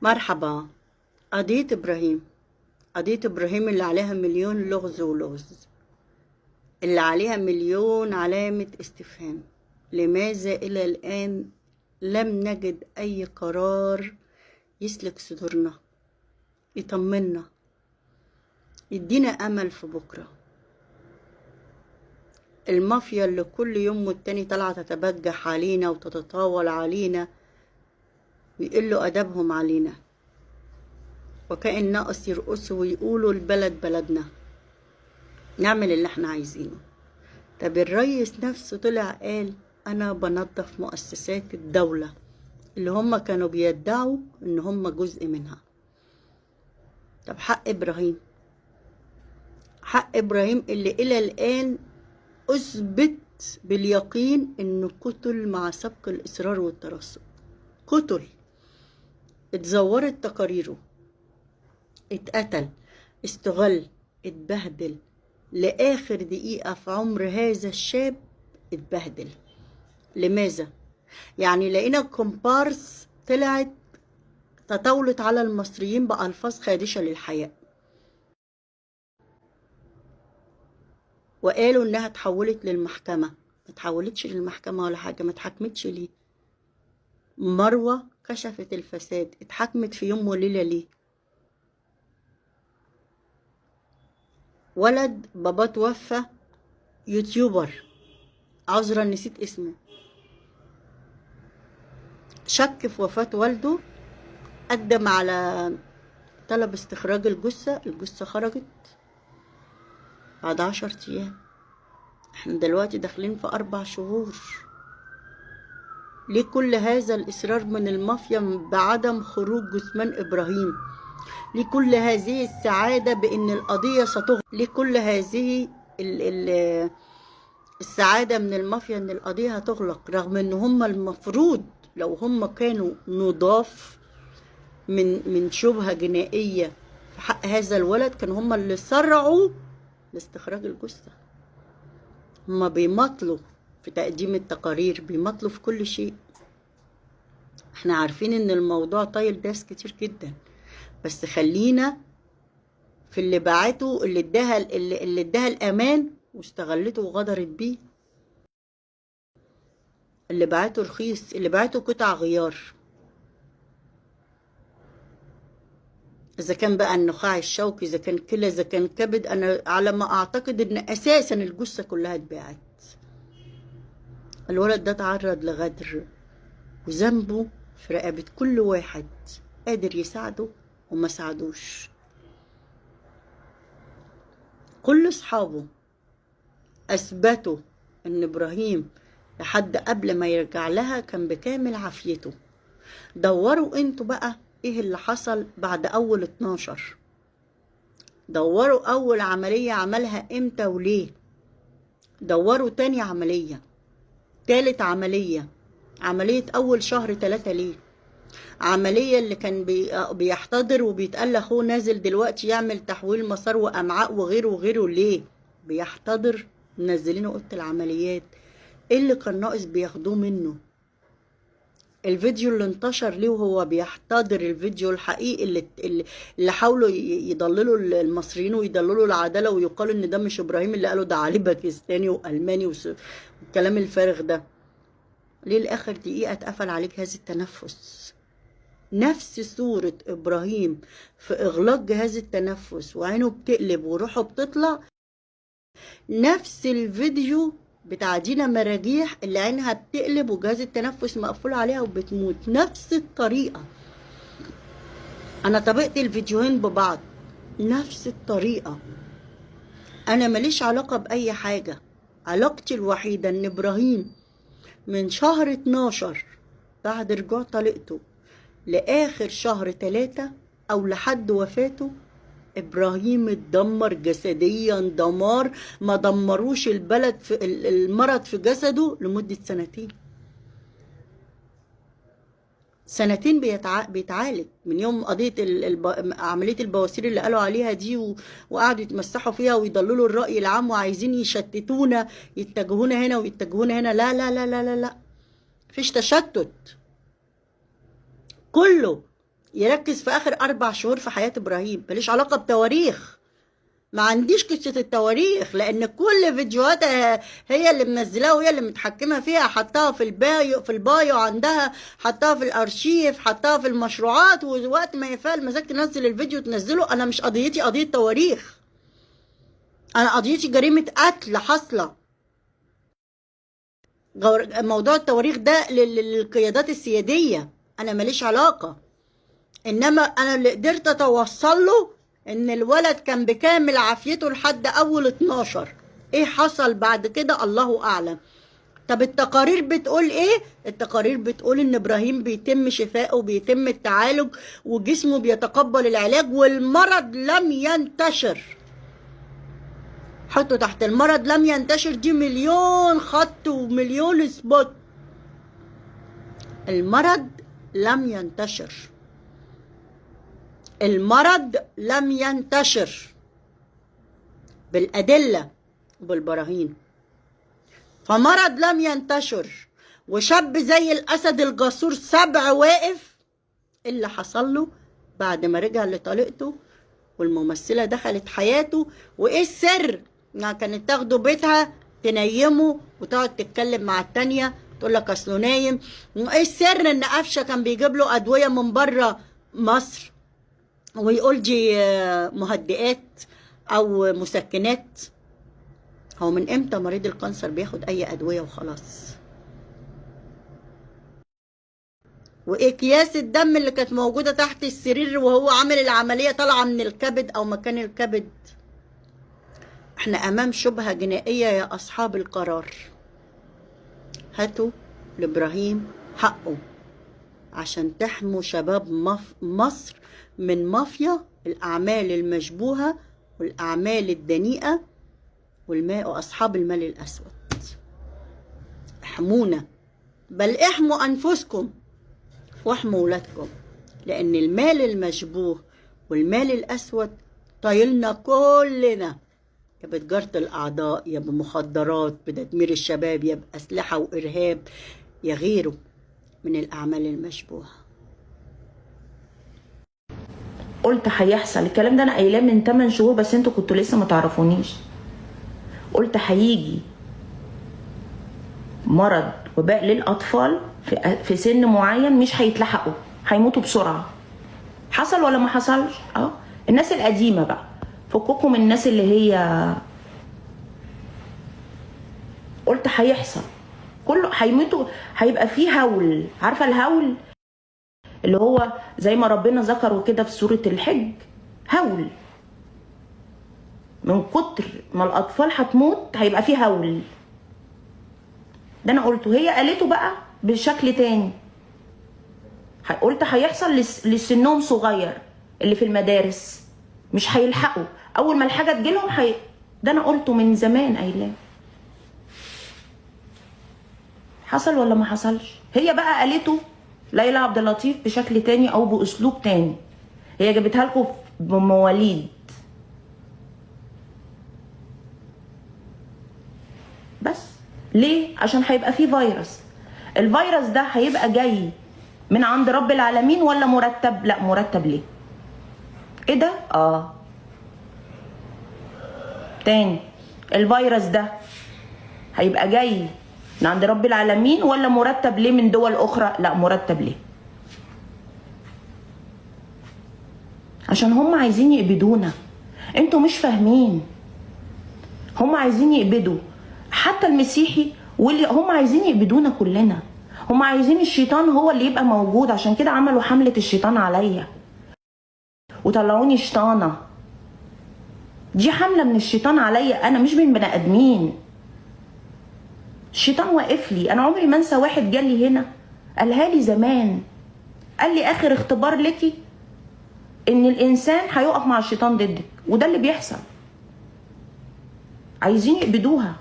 مرحبا. قضية إبراهيم، قضية إبراهيم اللي عليها مليون لغز ولغز، اللي عليها مليون علامة استفهام. لماذا إلى الآن لم نجد أي قرار يسلك صدورنا، يطمنا، يدينا أمل في بكرة؟ المافيا اللي كل يوم والتاني طالعة تتبجح علينا وتتطاول علينا ويقلوا أدبهم علينا، وكأن ناقص يرقصوا ويقولوا البلد بلدنا، نعمل اللي احنا عايزينه. طب الرئيس نفسه طلع قال أنا بنظف مؤسسات الدولة اللي هم كانوا بيدعوا إن هم جزء منها. طب حق إبراهيم، حق إبراهيم اللي إلى الآن أثبت باليقين إنه قتل مع سبق الإصرار والترصد. قتل، اتزورت تقاريره، اتقتل، استغل، اتبهدل لآخر دقيقة في عمر هذا الشاب. اتبهدل. لماذا؟ يعني لقينا كومبارس طلعت تطاولت على المصريين بألفاظ خادشة للحياء، وقالوا إنها اتحولت للمحكمة. ما اتحولتش للمحكمة ولا حاجة، ما اتحكمتش ليه؟ مروة كشفت الفساد، اتحكمت في يوم وليلة ليه؟ ولد بابا توفى، يوتيوبر، عذرا نسيت اسمه، شك في وفاة والده، قدم على طلب استخراج الجثة خرجت بعد 10 أيام. احنا دلوقتي داخلين في 4 شهور. ليه كل هذا الإصرار من المافيا بعدم خروج جثمان إبراهيم؟ ليه كل هذه السعادة بأن القضية ستغلق؟ ليه كل هذه السعادة من المافيا أن القضية هتغلق، رغم أن هم المفروض لو هم كانوا نضاف من شبهة جنائية في حق هذا الولد كانوا هم اللي سرعوا لاستخراج الجثة. هم بيمطلوا في تقديم التقارير، بيمطلوا في كل شيء. احنا عارفين ان الموضوع طايل ناس كتير جدا، بس خلينا في اللي باعته، اللي اداها الامان واستغلته وغدرت بيه، اللي باعته رخيص، اللي باعته قطع غيار. اذا كان بقى النخاع الشوكي، اذا كان كلى، اذا كان كبد، انا على ما اعتقد ان اساسا الجثه كلها اتباعت. الولد ده تعرض لغدر، وذنبه في رقبه كل واحد قادر يساعده وما ساعدوش. كل اصحابه اثبتوا ان ابراهيم لحد قبل ما يرجع لها كان بكامل عافيته. دوروا انتوا بقى ايه اللي حصل بعد اول 12. دوروا اول عملية عملها امتى وليه. دوروا تاني عملية، تالت عملية، عملية اول شهر 3 ليه. عملية اللي كان بيحتضر وبيتقال اخوه نازل دلوقتي يعمل تحويل مسار وامعاء وغيره وغيره. ليه بيحتضر؟ منزلينه اوضه العمليات. ايه اللي كان ناقص بياخدوه منه؟ الفيديو اللي انتشر ليه وهو بيحتضر، الفيديو الحقيقي اللي حاولوا يضللوا المصريين ويضللوا العداله ويقالوا ان ده مش ابراهيم، اللي قالوا ده عليه باكستاني والماني والكلام الفارغ ده. ليه لاخر دقيقه اتقفل عليه جهاز التنفس؟ نفس صورة إبراهيم في إغلاق جهاز التنفس وعينه بتقلب وروحه بتطلع، نفس الفيديو بتاع دينا مراجيح اللي عينها بتقلب وجهاز التنفس مقفول عليها وبتموت. نفس الطريقة. أنا طبقت الفيديوهين ببعض، نفس الطريقة. أنا ماليش علاقة بأي حاجة. علاقتي الوحيدة إن إبراهيم من شهر 12 بعد رجوع طليقته لآخر شهر 3 أو لحد وفاته، إبراهيم اتدمر جسديا دمار ما دمروش البلد في المرض في جسده لمدة 2 سنتين بيتعالج من يوم قضية عملية البواسير اللي قالوا عليها دي، وقعدوا يتمسحوا فيها ويضللوا الرأي العام وعايزين يشتتونا، يتجهونا هنا ويتجهونا هنا. لا لا لا لا لا لا، مفيش تشتت. كله يركز في اخر 4 شهور في حياة ابراهيم، ماليش علاقة بتواريخ. ما عنديش قصة التواريخ، لان كل فيديوهاتها هي اللي منزلاها وهي اللي متحكمة فيها، حطها في البايو عندها، حطها في الارشيف، حطها في المشروعات، ووقت ما يفعل المزاج تنزل الفيديو تنزله. انا مش قضيتي قضية تواريخ، انا قضيتي جريمة قتل حاصلة. موضوع التواريخ ده للقيادات السيادية، انا ماليش علاقة. انما انا اللي قدرت اتوصل له ان الولد كان بكامل عافيته لحد اول 12. ايه حصل بعد كده الله اعلم. طب التقارير بتقول ايه؟ التقارير بتقول ان ابراهيم بيتم شفائه وبيتم التعالج وجسمه بيتقبل العلاج والمرض لم ينتشر. حطوا تحت المرض لم ينتشر دي مليون خط ومليون سبوت. المرض لم ينتشر، المرض لم ينتشر بالأدلة وبالبراهين. فمرض لم ينتشر وشاب زي الأسد الجسور 7 واقف. اللي حصل له بعد ما رجع لطليقته والممثلة دخلت حياته، وإيه السر؟ إنها كانت تاخده بيتها تنيمه وتقعد تتكلم مع التانية تقول لك أصله نايم. وإيه السر؟ إن قفشة كان بيجيب له أدوية من بره مصر ويقول دي مهدئات او مسكنات. هو من امتى مريض الكانسر بياخد اي ادويه وخلاص؟ واكياس الدم اللي كانت موجوده تحت السرير وهو عامل العمليه طالعه من الكبد او مكان الكبد. احنا امام شبهه جنائيه يا اصحاب القرار. هاتوا لابراهيم حقه عشان تحموا شباب مصر من مافيا الأعمال المشبوهة والأعمال الدنيئة وأصحاب المال الأسود. احمونا، بل احموا أنفسكم واحموا ولادكم، لأن المال المشبوه والمال الأسود طايلنا كلنا، يا بتجارة الأعضاء، يا بمخدرات، بتدمير الشباب، يا بأسلحة وإرهاب، يا غيره من الأعمال المشبوهة. قلت هيحصل الكلام ده، انا قايلاه من 8 شهور بس انتوا كنتوا لسه ما تعرفونيش. قلت هيجي مرض وباء للاطفال في سن معين مش هيتلحقوا، هيموتوا بسرعه. حصل ولا ما حصلش؟ الناس القديمه بقى، فككم من الناس اللي هي. قلت هيحصل، كله هيموتوا، هيبقى فيه هول. عارفه الهول اللي هو زي ما ربنا ذكره كده في سورة الحج؟ هول من كتر ما الأطفال هتموت هيبقى فيه هول. ده أنا قلته، هي قالته بقى بشكل تاني. قلت هيحصل لسنهم صغير اللي في المدارس مش هيلحقوا، أول ما الحاجة تجيلهم ده أنا قلته من زمان قايلاه. حصل ولا ما حصلش؟ هي بقى قالته ليلى عبد اللطيف بشكل تاني او باسلوب تاني. هي جابتها لكم بمواليد بس. ليه؟ عشان هيبقى فيه فيروس. الفيروس ده هيبقى جاي من عند رب العالمين ولا مرتب؟ لا مرتب. ليه؟ ايه ده؟ تاني، الفيروس ده هيبقى جاي من عند رب العالمين ولا مرتب ليه من دول اخرى؟ لا مرتب. ليه؟ عشان هم عايزين يقبضونا. انتوا مش فاهمين، هم عايزين يقبضوا حتى المسيحي، واللي هم عايزين يقبضونا كلنا. هم عايزين الشيطان هو اللي يبقى موجود، عشان كده عملوا حملة الشيطان عليا وطلعوني شيطانة. دي حملة من الشيطان عليا انا، مش من بني ادمين. الشيطان واقف لي. انا عمري ما انسى واحد جالي هنا قالها لي زمان، قال لي اخر اختبار لكي ان الانسان هيقف مع الشيطان ضدك، وده اللي بيحصل. عايزين يقبضوها.